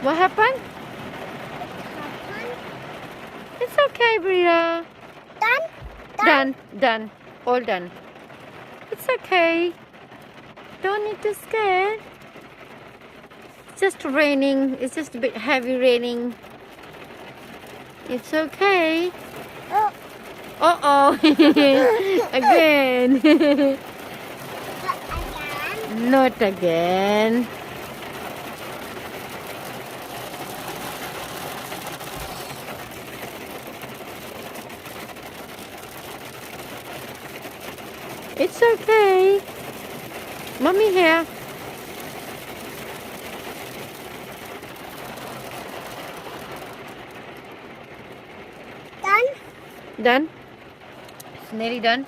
What happened? It's okay, Bria. Done. Done. All done. It's okay. Don't need to scare. It's just raining. It's just a bit heavy raining. It's okay. Oh, Uh-oh. Again. again. Not again. It's okay. Mommy here. Done. Done? It's nearly done.